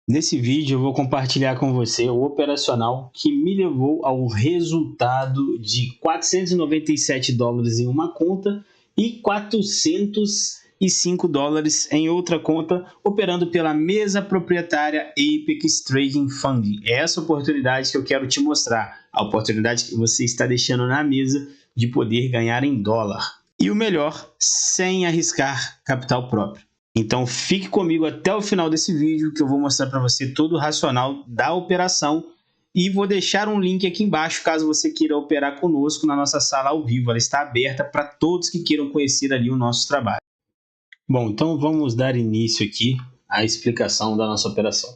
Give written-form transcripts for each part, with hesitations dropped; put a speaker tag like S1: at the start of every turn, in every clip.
S1: Nesse vídeo eu vou compartilhar com você o operacional que me levou ao resultado de $497 em uma conta e $405 em outra conta, operando pela mesa proprietária Apex Trading Fund. É essa oportunidade que eu quero te mostrar, a oportunidade que você está deixando na mesa de poder ganhar em dólar. E o melhor, sem arriscar capital próprio. Então fique comigo até o final desse vídeo que eu vou mostrar para você todo o racional da operação e vou deixar um link aqui embaixo caso você queira operar conosco na nossa sala ao vivo. Ela está aberta para todos que queiram conhecer ali o nosso trabalho. Bom, então vamos dar início aqui à explicação da nossa operação.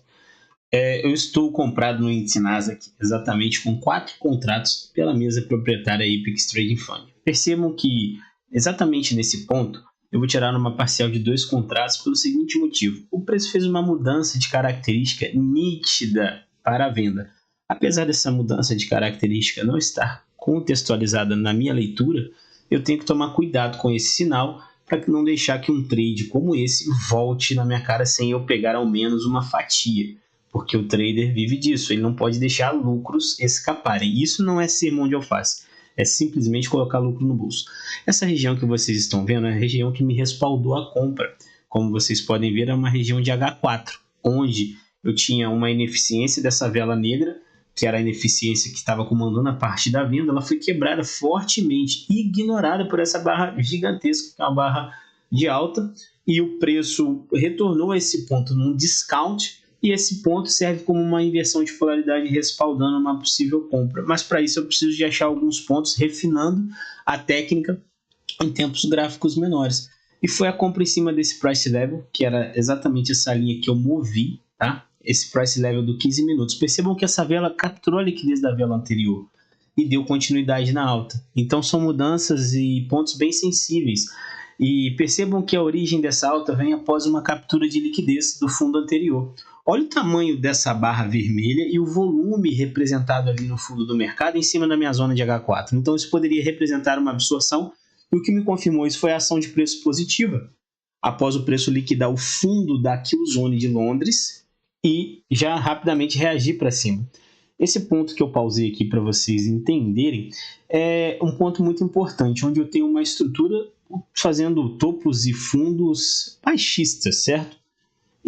S1: Eu estou comprado no índice Nasdaq exatamente com 4 contratos pela mesa proprietária Apex Trading Fund. Percebam que exatamente nesse ponto eu vou tirar uma parcial de 2 contratos pelo seguinte motivo. O preço fez uma mudança de característica nítida para a venda. Apesar dessa mudança de característica não estar contextualizada na minha leitura, eu tenho que tomar cuidado com esse sinal para não deixar que um trade como esse volte na minha cara sem eu pegar ao menos uma fatia. Porque o trader vive disso, ele não pode deixar lucros escaparem. Isso não é ser mão de alface. É simplesmente colocar lucro no bolso. Essa região que vocês estão vendo é a região que me respaldou a compra. Como vocês podem ver, é uma região de H4, onde eu tinha uma ineficiência dessa vela negra, que era a ineficiência que estava comandando a parte da venda. Ela foi quebrada fortemente, ignorada por essa barra gigantesca, que é uma barra de alta, e o preço retornou a esse ponto num discount, e esse ponto serve como uma inversão de polaridade respaldando uma possível compra. Mas para isso eu preciso de achar alguns pontos refinando a técnica em tempos gráficos menores. E foi a compra em cima desse price level, que era exatamente essa linha que eu movi, tá? Esse price level do 15 minutos. Percebam que essa vela capturou a liquidez da vela anterior e deu continuidade na alta. Então são mudanças e pontos bem sensíveis. E percebam que a origem dessa alta vem após uma captura de liquidez do fundo anterior. Olha o tamanho dessa barra vermelha e o volume representado ali no fundo do mercado em cima da minha zona de H4. Então isso poderia representar uma absorção, e o que me confirmou isso foi a ação de preço positiva, após o preço liquidar o fundo da Killzone de Londres e já rapidamente reagir para cima. Esse ponto que eu pausei aqui para vocês entenderem é um ponto muito importante, onde eu tenho uma estrutura fazendo topos e fundos baixistas, certo?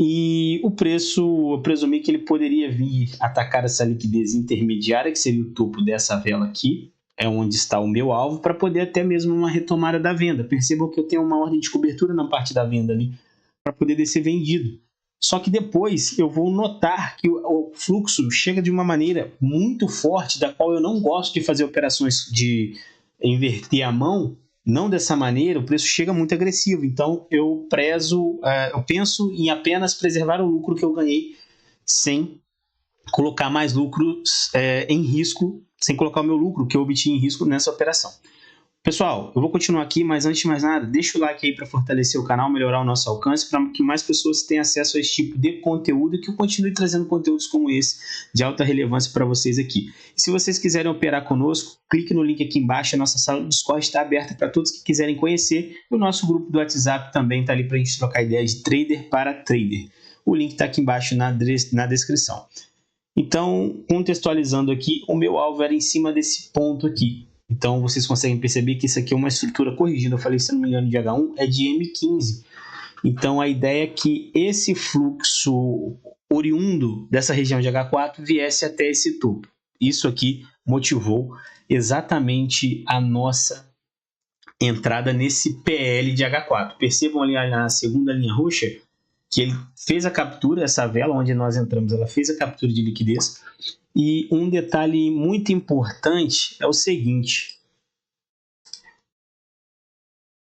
S1: E o preço, eu presumi que ele poderia vir atacar essa liquidez intermediária, que seria o topo dessa vela aqui, é onde está o meu alvo, para poder até mesmo uma retomada da venda. Percebam que eu tenho uma ordem de cobertura na parte da venda ali, para poder descer vendido. Só que depois eu vou notar que o fluxo chega de uma maneira muito forte, da qual eu não gosto de fazer operações de inverter a mão. Não dessa maneira, o preço chega muito agressivo. Então eu penso em apenas preservar o lucro que eu ganhei sem colocar mais lucros em risco, sem colocar o meu lucro que eu obtive em risco nessa operação. Pessoal, eu vou continuar aqui, mas antes de mais nada, deixa o like aí para fortalecer o canal, melhorar o nosso alcance, para que mais pessoas tenham acesso a esse tipo de conteúdo e que eu continue trazendo conteúdos como esse, de alta relevância para vocês aqui. E se vocês quiserem operar conosco, clique no link aqui embaixo, a nossa sala do Discord está aberta para todos que quiserem conhecer, e o nosso grupo do WhatsApp também está ali para a gente trocar ideias de trader para trader. O link está aqui embaixo na descrição. Então, contextualizando aqui, o meu alvo era em cima desse ponto aqui. Então vocês conseguem perceber que isso aqui é uma estrutura corrigida, eu falei, se não me engano, de H1, é de M15. Então a ideia é que esse fluxo oriundo dessa região de H4 viesse até esse topo. Isso aqui motivou exatamente a nossa entrada nesse PL de H4. Percebam ali na segunda linha roxa que ele fez a captura, essa vela onde nós entramos, ela fez a captura de liquidez. E um detalhe muito importante é o seguinte: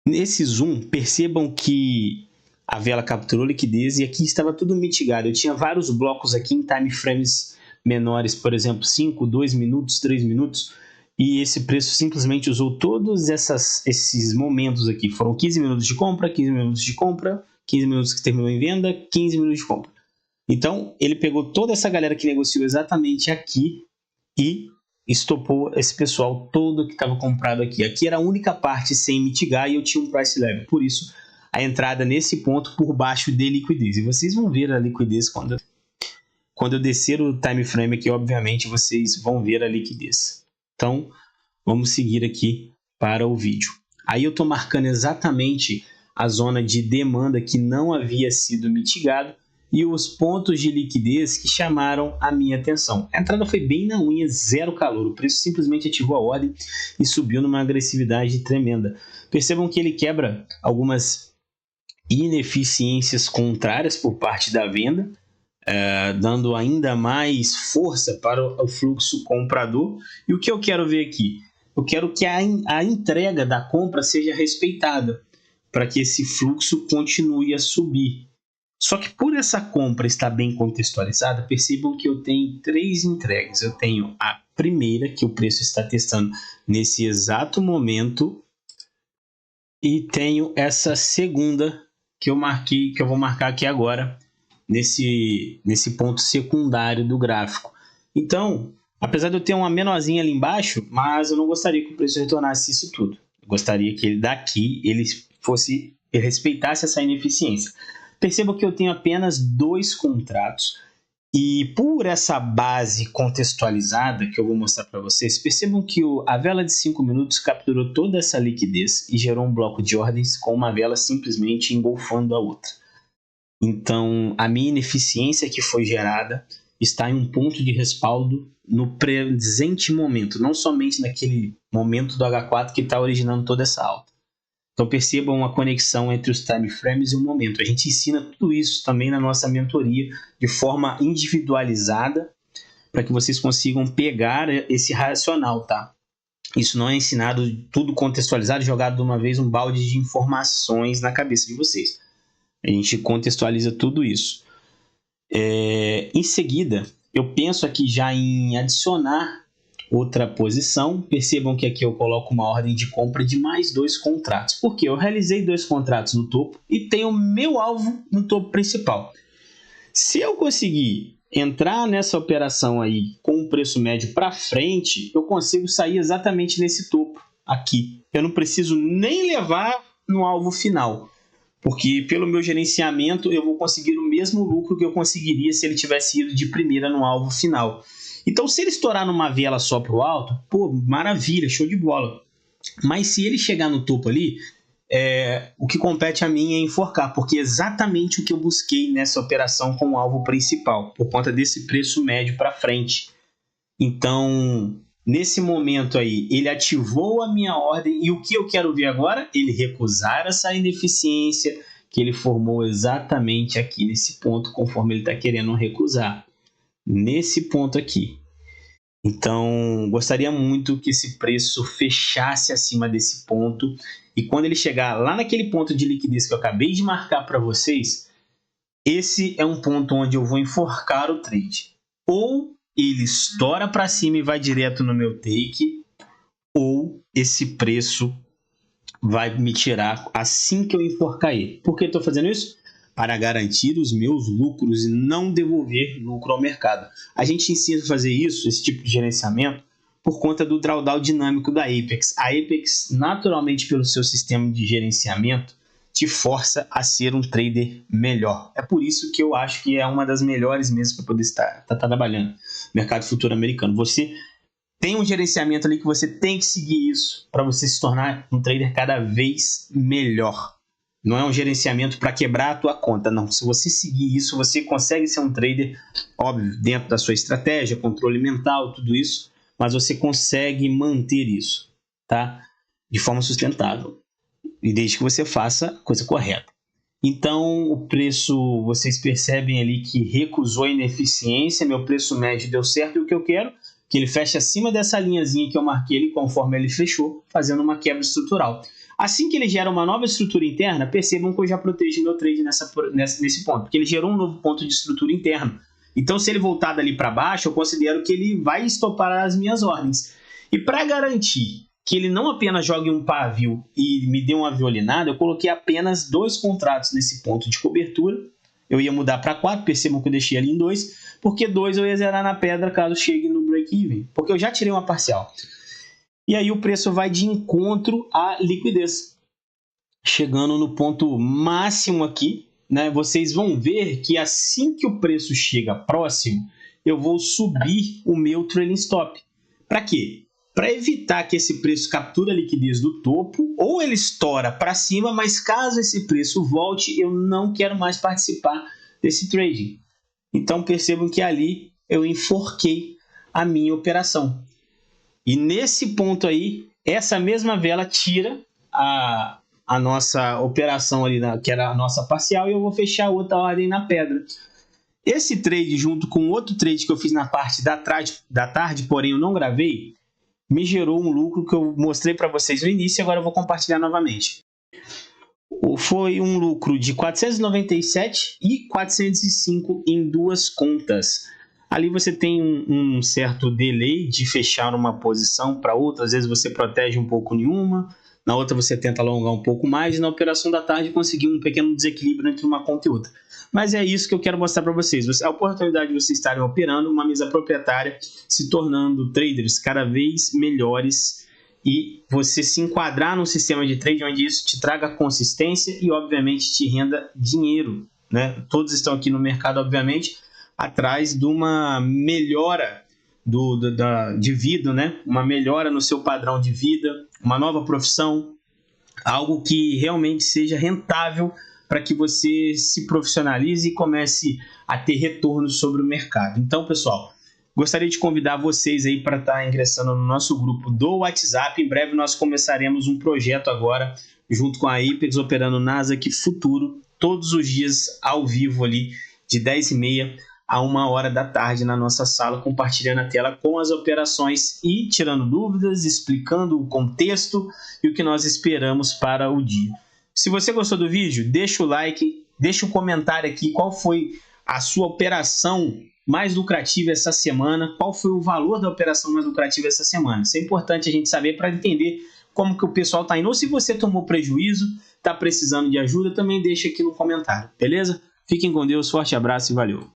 S1: nesse zoom, percebam que a vela capturou liquidez e aqui estava tudo mitigado. Eu tinha vários blocos aqui em time frames menores, por exemplo, 5, 2 minutos, 3 minutos, e esse preço simplesmente usou todos esses momentos aqui. Foram 15 minutos de compra, 15 minutos de compra, 15 minutos que terminou em venda, 15 minutos de compra. Então, ele pegou toda essa galera que negociou exatamente aqui e estopou esse pessoal todo que estava comprado aqui. Aqui era a única parte sem mitigar e eu tinha um price level. Por isso, a entrada nesse ponto por baixo de liquidez. E vocês vão ver a liquidez quando quando eu descer o time frame aqui, obviamente, vocês vão ver a liquidez. Então, vamos seguir aqui para o vídeo. Aí eu estou marcando exatamente a zona de demanda que não havia sido mitigada e os pontos de liquidez que chamaram a minha atenção. A entrada foi bem na unha, zero calor. O preço simplesmente ativou a ordem e subiu numa agressividade tremenda. Percebam que ele quebra algumas ineficiências contrárias por parte da venda, dando ainda mais força para o fluxo comprador. E o que eu quero ver aqui? Eu quero que a entrega da compra seja respeitada para que esse fluxo continue a subir. Só que por essa compra estar bem contextualizada, percebam que eu tenho 3 entregas. Eu tenho a primeira, que o preço está testando nesse exato momento, e tenho essa segunda que eu marquei, que eu vou marcar aqui agora, nesse ponto secundário do gráfico. Então, apesar de eu ter uma menorzinha ali embaixo, mas eu não gostaria que o preço retornasse isso tudo. Eu gostaria que ele daqui ele respeitasse essa ineficiência. Perceba que eu tenho apenas 2 contratos e por essa base contextualizada que eu vou mostrar para vocês, percebam que a vela de 5 minutos capturou toda essa liquidez e gerou um bloco de ordens com uma vela simplesmente engolfando a outra. Então, a minha ineficiência que foi gerada está em um ponto de respaldo no presente momento, não somente naquele momento do H4 que está originando toda essa alta. Então percebam a conexão entre os time frames e o momento. A gente ensina tudo isso também na nossa mentoria de forma individualizada para que vocês consigam pegar esse racional, tá? Isso não é ensinado tudo contextualizado, jogado de uma vez um balde de informações na cabeça de vocês. A gente contextualiza tudo isso. Em seguida, eu penso aqui já em adicionar outra posição. Percebam que aqui eu coloco uma ordem de compra de mais 2 contratos. Porque eu realizei 2 contratos no topo e tenho meu alvo no topo principal. Se eu conseguir entrar nessa operação aí com o preço médio para frente, eu consigo sair exatamente nesse topo aqui. Eu não preciso nem levar no alvo final, porque pelo meu gerenciamento eu vou conseguir o mesmo lucro que eu conseguiria se ele tivesse ido de primeira no alvo final. Então, se ele estourar numa vela só para o alto, pô, maravilha, show de bola. Mas se ele chegar no topo ali, o que compete a mim é enforcar, porque é exatamente o que eu busquei nessa operação com o alvo principal, por conta desse preço médio para frente. Então, nesse momento aí, ele ativou a minha ordem e o que eu quero ver agora? Ele recusar essa ineficiência que ele formou exatamente aqui nesse ponto, conforme ele está querendo recusar. Nesse ponto aqui. Então, gostaria muito que esse preço fechasse acima desse ponto e quando ele chegar lá naquele ponto de liquidez que eu acabei de marcar para vocês, esse é um ponto onde eu vou enforcar o trade. Ou ele estoura para cima e vai direto no meu take, ou esse preço vai me tirar assim que eu enforcar ele. Por que estou fazendo isso? Para garantir os meus lucros e não devolver lucro ao mercado. A gente ensina a fazer isso, esse tipo de gerenciamento, por conta do drawdown dinâmico da Apex. A Apex, naturalmente, pelo seu sistema de gerenciamento, te força a ser um trader melhor. É por isso que eu acho que é uma das melhores mesmo para poder estar trabalhando no mercado futuro americano. Você tem um gerenciamento ali que você tem que seguir isso para você se tornar um trader cada vez melhor. Não é um gerenciamento para quebrar a tua conta, não. Se você seguir isso, você consegue ser um trader, óbvio, dentro da sua estratégia, controle mental, tudo isso, mas você consegue manter isso, tá? De forma sustentável. E desde que você faça a coisa correta. Então, o preço, vocês percebem ali que recusou a ineficiência, meu preço médio deu certo e o que eu quero? Que ele feche acima dessa linhazinha que eu marquei ele conforme ele fechou, fazendo uma quebra estrutural. Assim que ele gera uma nova estrutura interna, percebam que eu já protejo meu trade nesse ponto, porque ele gerou um novo ponto de estrutura interno. Então, se ele voltar dali para baixo, eu considero que ele vai estopar as minhas ordens. E para garantir que ele não apenas jogue um pavio e me dê uma violinada, eu coloquei apenas 2 contratos nesse ponto de cobertura. Eu ia mudar para 4, percebam que eu deixei ali em 2, porque 2 eu ia zerar na pedra caso chegue no break-even, porque eu já tirei uma parcial. E aí o preço vai de encontro à liquidez, chegando no ponto máximo aqui, né, vocês vão ver que assim que o preço chega próximo, eu vou subir o meu trailing stop. Para quê? Para evitar que esse preço capture a liquidez do topo, ou ele estoura para cima, mas caso esse preço volte, eu não quero mais participar desse trading. Então percebam que ali eu enforquei a minha operação. E nesse ponto aí, essa mesma vela tira a nossa operação ali, que era a nossa parcial, e eu vou fechar outra ordem na pedra. Esse trade, junto com outro trade que eu fiz na parte da tarde, porém eu não gravei, me gerou um lucro que eu mostrei para vocês no início e agora eu vou compartilhar novamente. Foi um lucro de 497 e 405 em duas contas. Ali você tem um certo delay de fechar uma posição para outra, às vezes você protege um pouco em uma, na outra você tenta alongar um pouco mais, e na operação da tarde conseguir um pequeno desequilíbrio entre uma conta e outra. Mas é isso que eu quero mostrar para vocês, a oportunidade de vocês estarem operando uma mesa proprietária, se tornando traders cada vez melhores e você se enquadrar num sistema de trade onde isso te traga consistência e obviamente te renda dinheiro, né? Todos estão aqui no mercado, obviamente, atrás de uma melhora de vida, né? Uma melhora no seu padrão de vida, uma nova profissão, algo que realmente seja rentável para que você se profissionalize e comece a ter retorno sobre o mercado. Então, pessoal, gostaria de convidar vocês aí para estar ingressando no nosso grupo do WhatsApp. Em breve nós começaremos um projeto agora, junto com a Apex, operando Nasdaq Futuro, todos os dias ao vivo ali, de 10h30 a 1h da tarde na nossa sala, compartilhando a tela com as operações e tirando dúvidas, explicando o contexto e o que nós esperamos para o dia. Se você gostou do vídeo, deixa o like, deixa um comentário aqui qual foi a sua operação mais lucrativa essa semana, qual foi o valor da operação mais lucrativa essa semana. Isso é importante a gente saber para entender como que o pessoal está indo. Ou se você tomou prejuízo, está precisando de ajuda, também deixa aqui no comentário, beleza? Fiquem com Deus, forte abraço e valeu!